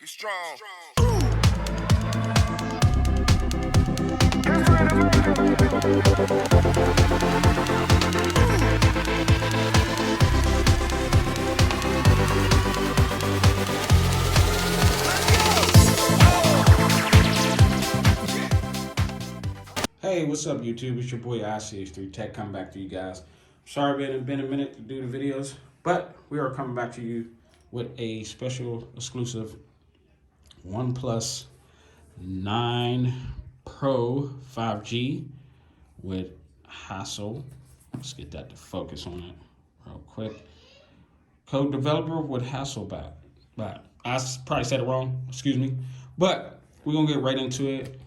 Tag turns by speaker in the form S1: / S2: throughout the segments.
S1: Get strong.
S2: Hey, what's up, YouTube? It's your boy ICH3 Tech coming back to you guys. Sorry it's been a minute to do the videos, but we are coming back to you with a special exclusive OnePlus 9 Pro 5G with hassle. Let's get that to focus on it real quick. Code developer with Hasselback. But I probably said it wrong, excuse me. But we're gonna get right into it.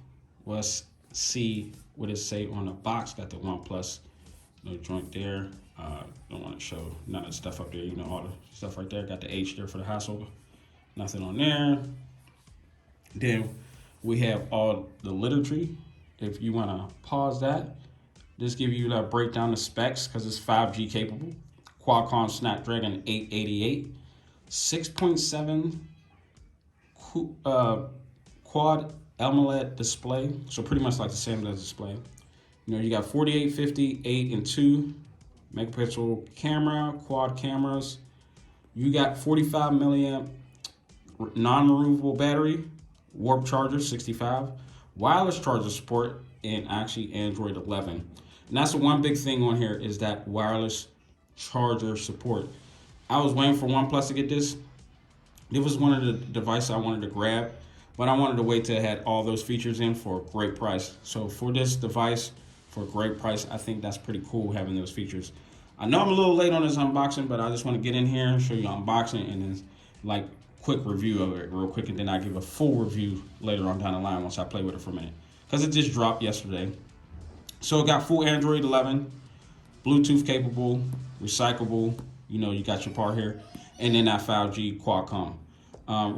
S2: Let's see what it say on the box. Got the OnePlus, no joint there. Don't want to show none of the stuff up there, you know, all the stuff right there. Got the H there for the hassle. Nothing on there. Then we have all the literature. If you want to pause that, just give you that breakdown of specs because it's 5G capable. Qualcomm Snapdragon 888, 6.7 quad AMOLED display, so pretty much like the same as display. You know, you got 48, 50, 8, and 2 megapixel camera, quad cameras. You got 45 milliamp non-removable battery, warp charger 65, wireless charger support, and actually Android 11. And that's the one big thing on here is that wireless charger support. I was waiting for OnePlus to get this. It was one of the devices I wanted to grab, but I wanted to wait till it had all those features in for a great price. So for this device, for a great price, I think that's pretty cool having those features. I know I'm a little late on this unboxing, but I just want to get in here and show you unboxing and then like quick review of it real quick, and then I give a full review later on down the line once I play with it for a minute. Because it just dropped yesterday. So it got full Android 11, Bluetooth capable, recyclable, you know, you got your part here, and then that 5G Qualcomm.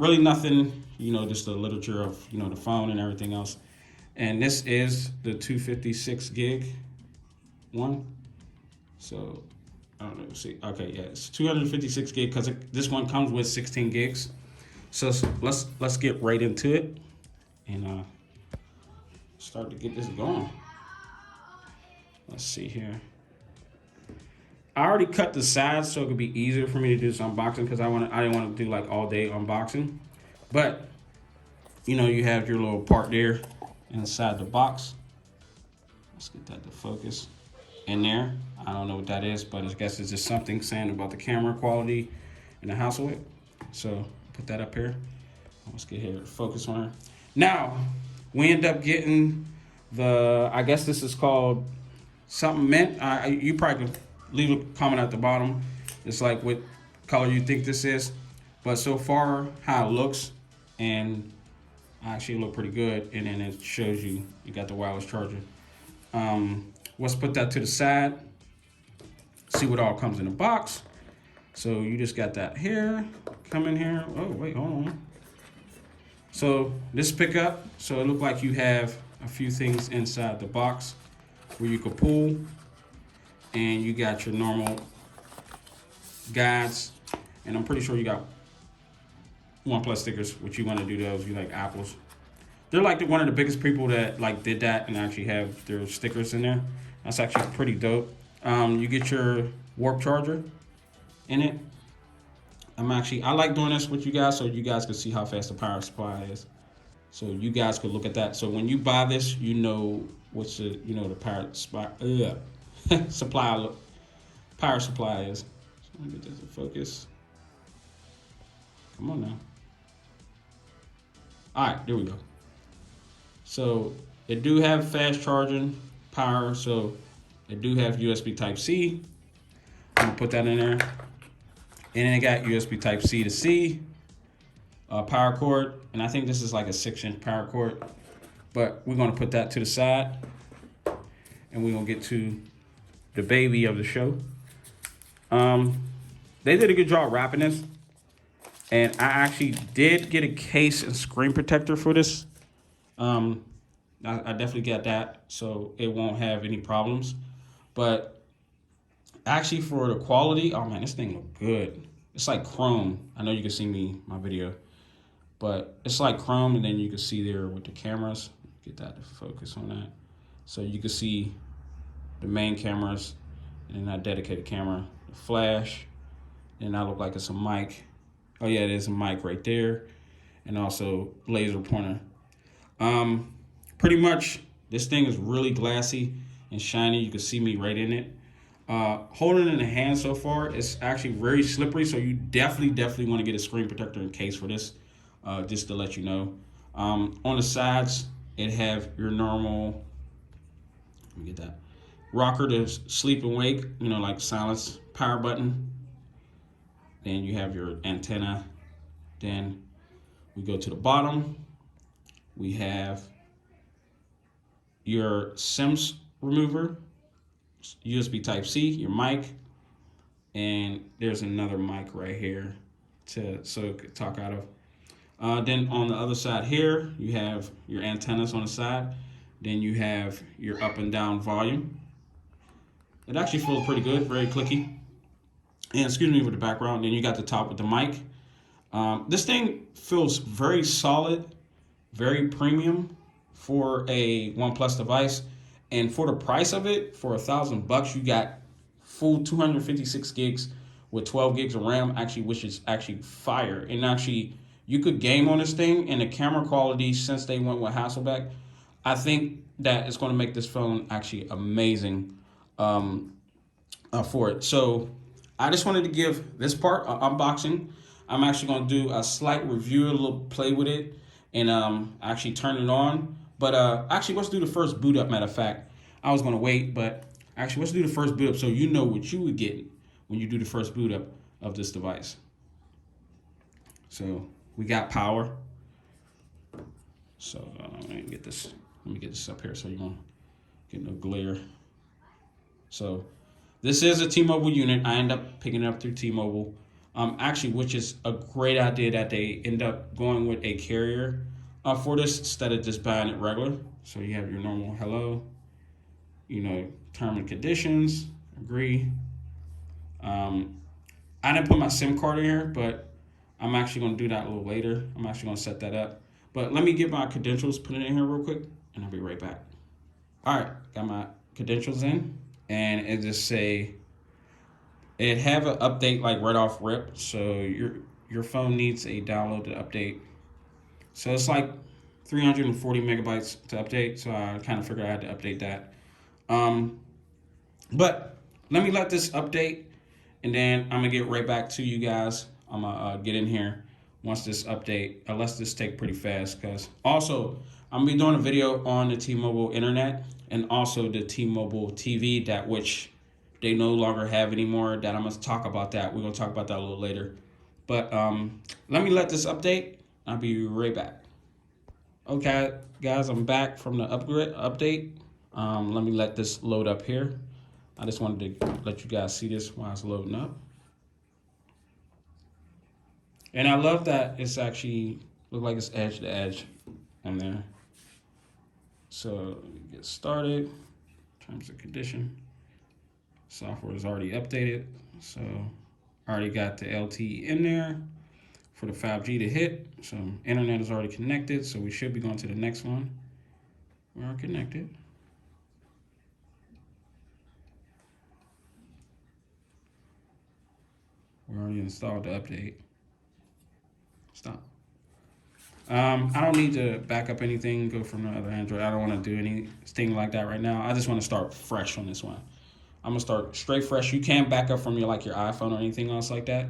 S2: Really nothing, you know, just the literature of, you know, the phone and everything else. And this is the 256 gig one. So, I don't know, see, okay, yeah, it's 256 gig because this one comes with 16 gigs. So let's get right into it and start to get this going. Let's see here. I already cut the sides so it could be easier for me to do this unboxing because I didn't want to do like all day unboxing. But you know, you have your little part there inside the box. Let's get that to focus in there. I don't know what that is, but I guess it's just something saying about the camera quality and the hassle with it. So put that up here. Let's get here to focus on her. Now we end up getting the, I guess this is called something mint. You probably could leave a comment at the bottom. It's like what color you think this is. But so far, how it looks, and actually look pretty good. And then it shows you got the wireless charger. Let's put that to the side. See what all comes in the box. So you just got that here. Come in here. Oh wait, hold on. So this pickup. So it looked like you have a few things inside the box where you could pull, and you got your normal guides, and I'm pretty sure you got OnePlus stickers, which you want to do those. You like Apples. They're like one of the biggest people that like did that and actually have their stickers in there. That's actually pretty dope. You get your warp charger in it. I like doing this with you guys so you guys can see how fast the power supply is. So you guys could look at that. So when you buy this, you know what's the, you know, the power supply power supply is. So let me get this to focus. Come on now. All right, there we go. So it do have fast charging power. So it do have USB Type-C. I'm gonna put that in there. And then it got USB Type-C to C, power cord. And I think this is like a 6-inch power cord. But we're gonna put that to the side. And we're gonna get to the baby of the show. They did a good job wrapping this. And I actually did get a case and screen protector for this. I definitely got that, so it won't have any problems. But actually for the quality, oh man, this thing look good. It's like chrome. I know you can see my video. but it's like Chrome, and then you can see there with the cameras. Get that to focus on that. So you can see the main cameras, and then that dedicated camera, the flash, and that look like it's a mic. Oh yeah, it is a mic right there, and also laser pointer. Pretty much, this thing is really glassy and shiny. You can see me right in it. Holding it in the hand so far, it's actually very slippery, so you definitely want to get a screen protector in case for this, just to let you know. On the sides, it have your normal, let me get that, rocker to sleep and wake, like silence power button. Then you have your antenna. Then we go to the bottom. We have your SIMS remover, USB Type C, your mic, and there's another mic right here so it could talk out of. Then on the other side here, you have your antennas on the side. Then you have your up and down volume. It actually feels pretty good, very clicky. And excuse me for the background. Then you got the top with the mic. This thing feels very solid, very premium for a OnePlus device. And for the price of it, for $1,000, you got full 256 gigs with 12 gigs of RAM, actually, which is actually fire. And actually, you could game on this thing, and the camera quality, since they went with Hasselbeck, I think that it's going to make this phone actually amazing for it. So I just wanted to give this part an unboxing. I'm actually going to do a slight review, a little play with it, and actually turn it on. But actually, let's do the first boot up, matter of fact. I was going to wait, but actually, let's do the first boot up so you know what you would get when you do the first boot up of this device. So we got power. So let me get this up here so you won't get no glare. So this is a T-Mobile unit. I end up picking it up through T-Mobile. Actually, which is a great idea that they end up going with a carrier for this instead of just buying it regular. So you have your normal hello, term and conditions, agree. I didn't put my SIM card in here, but I'm actually going to do that a little later. I'm actually going to set that up. But let me get my credentials, put it in here real quick, and I'll be right back. All right, got my credentials in, and it just say, it have an update like right off rip, so your phone needs a download to update. So it's like 340 megabytes to update, so I kind of figured I had to update that. But let me let this update, and then I'm gonna get right back to you guys. I'm gonna get in here once this update, unless this take pretty fast, because also I'm gonna be doing a video on the T-Mobile internet and also the T-Mobile TV, that which they no longer have anymore. That I'm gonna talk about that. We're gonna talk about that a little later. But let me let this update. I'll be right back. Okay, guys, I'm back from the update. Let me let this load up here. I just wanted to let you guys see this while it's loading up. And I love that it's actually look like it's edge to edge on there. So get started. Terms and condition. Software is already updated. So I already got the LTE in there for the 5G to hit. So internet is already connected. So we should be going to the next one. We are connected. We already installed the update. Stop. I don't need to back up anything, go from the other Android. I don't want to do anything like that right now. I just want to start fresh on this one. I'm gonna start straight fresh. You can back up from your iPhone or anything else like that.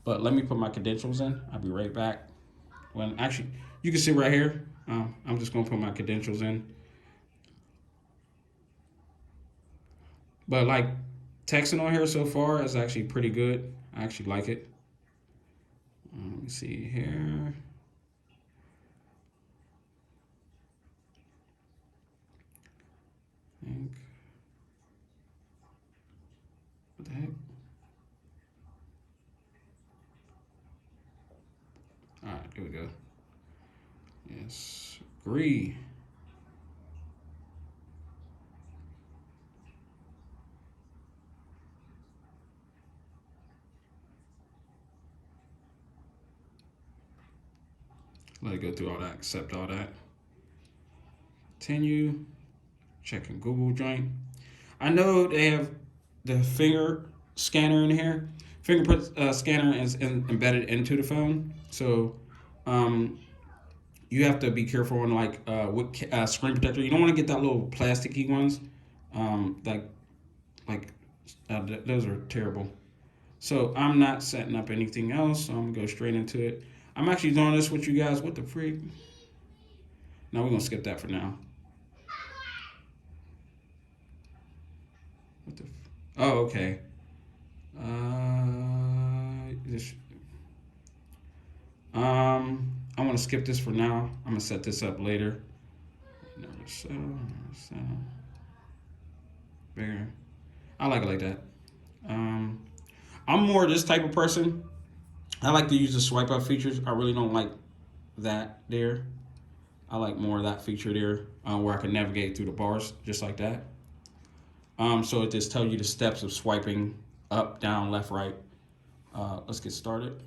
S2: But let me put my credentials in. I'll be right back. When actually, you can see right here. I'm just gonna put my credentials in. But texting on here so far is actually pretty good. I actually like it. Let me see here. What the heck? All right, here we go. Yes, agree. Let it go through all that, accept all that. Continue. Checking Google joint. I know they have the finger scanner in here. Fingerprint scanner is embedded into the phone. So you have to be careful on like what screen protector. You don't want to get that little plasticky ones. Like those are terrible. So I'm not setting up anything else. So I'm gonna go straight into it. I'm actually doing this with you guys. What the freak? No, we're gonna skip that for now. What the? Oh, okay. This. I want to skip this for now. I'm gonna set this up later. Never so. Bigger. I like it like that. I'm more this type of person. I like to use the swipe up features. I really don't like that there. I like more of that feature there where I can navigate through the bars just like that. So it just tells you the steps of swiping up, down, left, right. Let's get started.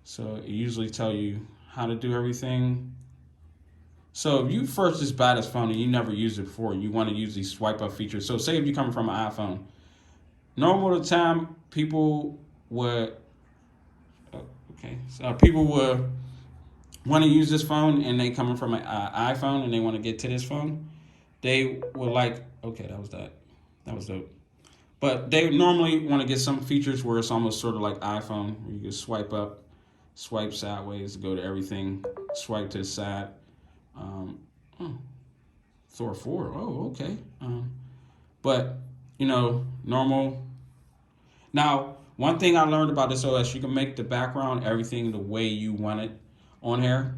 S2: So it usually tell you how to do everything. So if you first just buy this phone and you never used it before, you want to use these swipe up features. So say if you're coming from an iPhone, normal time people would people would want to use this phone and they coming from an iPhone and they want to get to this phone, they were like, okay, that was dope. But they normally want to get some features where it's almost sort of like iPhone, where you can swipe up, swipe sideways, go to everything, swipe to the side. Thor 4, oh, okay. But, normal. Now, one thing I learned about this OS, you can make the background, everything the way you want it on here.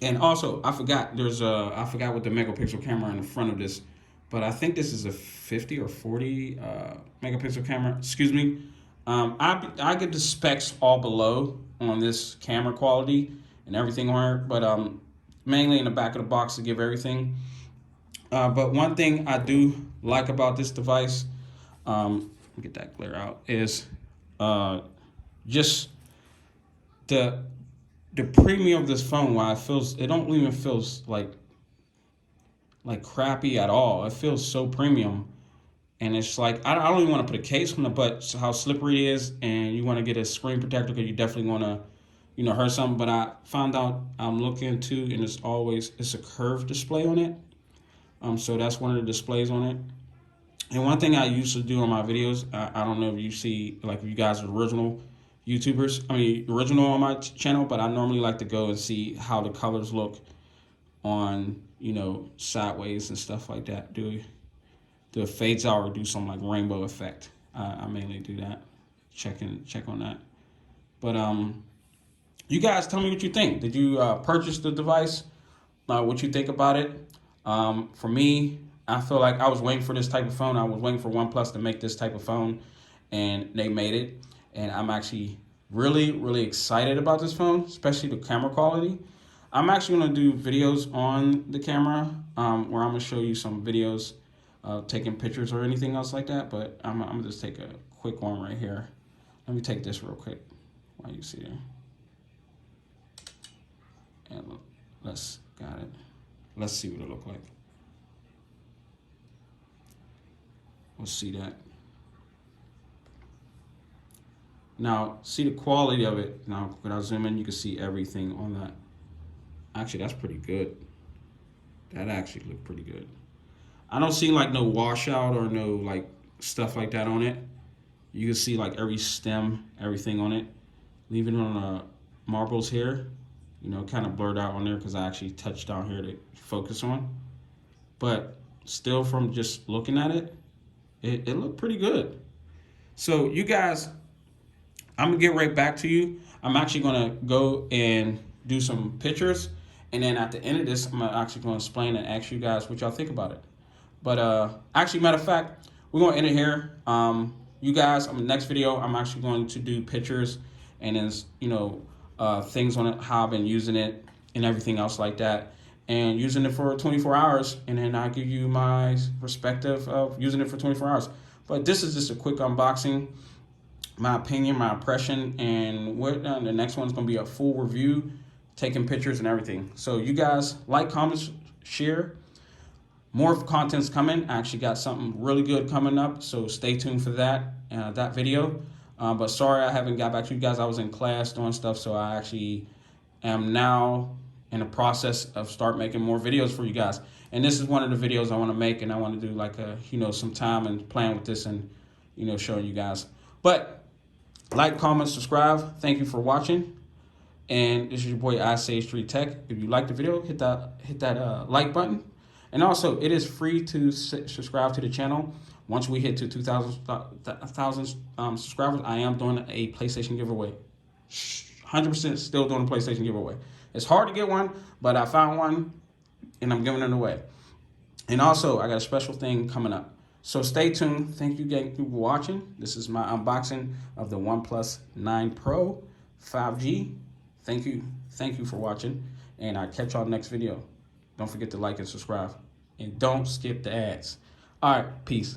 S2: And also, I forgot what the megapixel camera in the front of this, but I think this is a 50 or 40 megapixel camera. Excuse me. I get the specs all below on this camera quality and everything on it, but mainly in the back of the box to give everything. But one thing I do like about this device, get that glare out, is just the premium of this phone. Why it don't even feel like crappy at all. It feels so premium, and it's like I don't even want to put a case on it, but how slippery it is, and you want to get a screen protector because you definitely want to hurt something. But I found out I'm looking to, and it's a curved display on it. So that's one of the displays on it. And one thing I used to do on my videos, I don't know if you see, like, if you guys are original original on my channel, but I normally like to go and see how the colors look on, sideways and stuff like that. Do it fades out or do some like rainbow effect. I mainly do that. Check on that. But you guys tell me what you think. Did you purchase the device? What you think about it? For me, I feel like I was waiting for this type of phone. I was waiting for Oneplus to make this type of phone, and they made it. And I'm actually really, really excited about this phone, especially the camera quality. I'm actually going to do videos on the camera where I'm going to show you some videos taking pictures or anything else like that. But I'm going to just take a quick one right here. Let me take this real quick while you see there. And got it. Let's see what it look like. Let's see that. Now, see the quality of it. Now, when I zoom in, you can see everything on that. Actually, that's pretty good. That actually looked pretty good. I don't see like no washout or no like stuff like that on it. You can see like every stem, everything on it. Leaving it on the marbles here, kind of blurred out on there because I actually touched down here to focus on. But still, from just looking at it, it looked pretty good. So you guys, I'm gonna get right back to you. I'm actually gonna go and do some pictures, and then at the end of this, I'm actually gonna explain and ask you guys what y'all think about it. But actually, matter of fact, we're gonna end it here. You guys, in the next video, I'm actually going to do pictures and then things on it, how I've been using it and everything else like that, and using it for 24 hours, and then I'll give you my perspective of using it for 24 hours. But this is just a quick unboxing. my opinion, my impression, and what the next one's gonna be a full review, taking pictures and everything. So you guys like, comment, share. More content's coming. I actually got something really good coming up, so stay tuned for that video. But sorry I haven't got back to you guys. I was in class doing stuff, so I actually am now in the process of start making more videos for you guys. And this is one of the videos I want to make, and I want to do like some time and plan with this and showing you guys. But like, comment, subscribe. Thank you for watching. And this is your boy iSage3 Tech. If you like the video, hit that like button. And also, it is free to subscribe to the channel. Once we hit to 2,000 subscribers, I am doing a PlayStation giveaway. 100% still doing a PlayStation giveaway. It's hard to get one, but I found one, and I'm giving it away. And also, I got a special thing coming up. So stay tuned. Thank you guys for watching. This is my unboxing of the OnePlus 9 Pro 5G. Thank you for watching, and I'll catch y'all next video. Don't forget to like and subscribe, and don't skip the ads. All right, peace.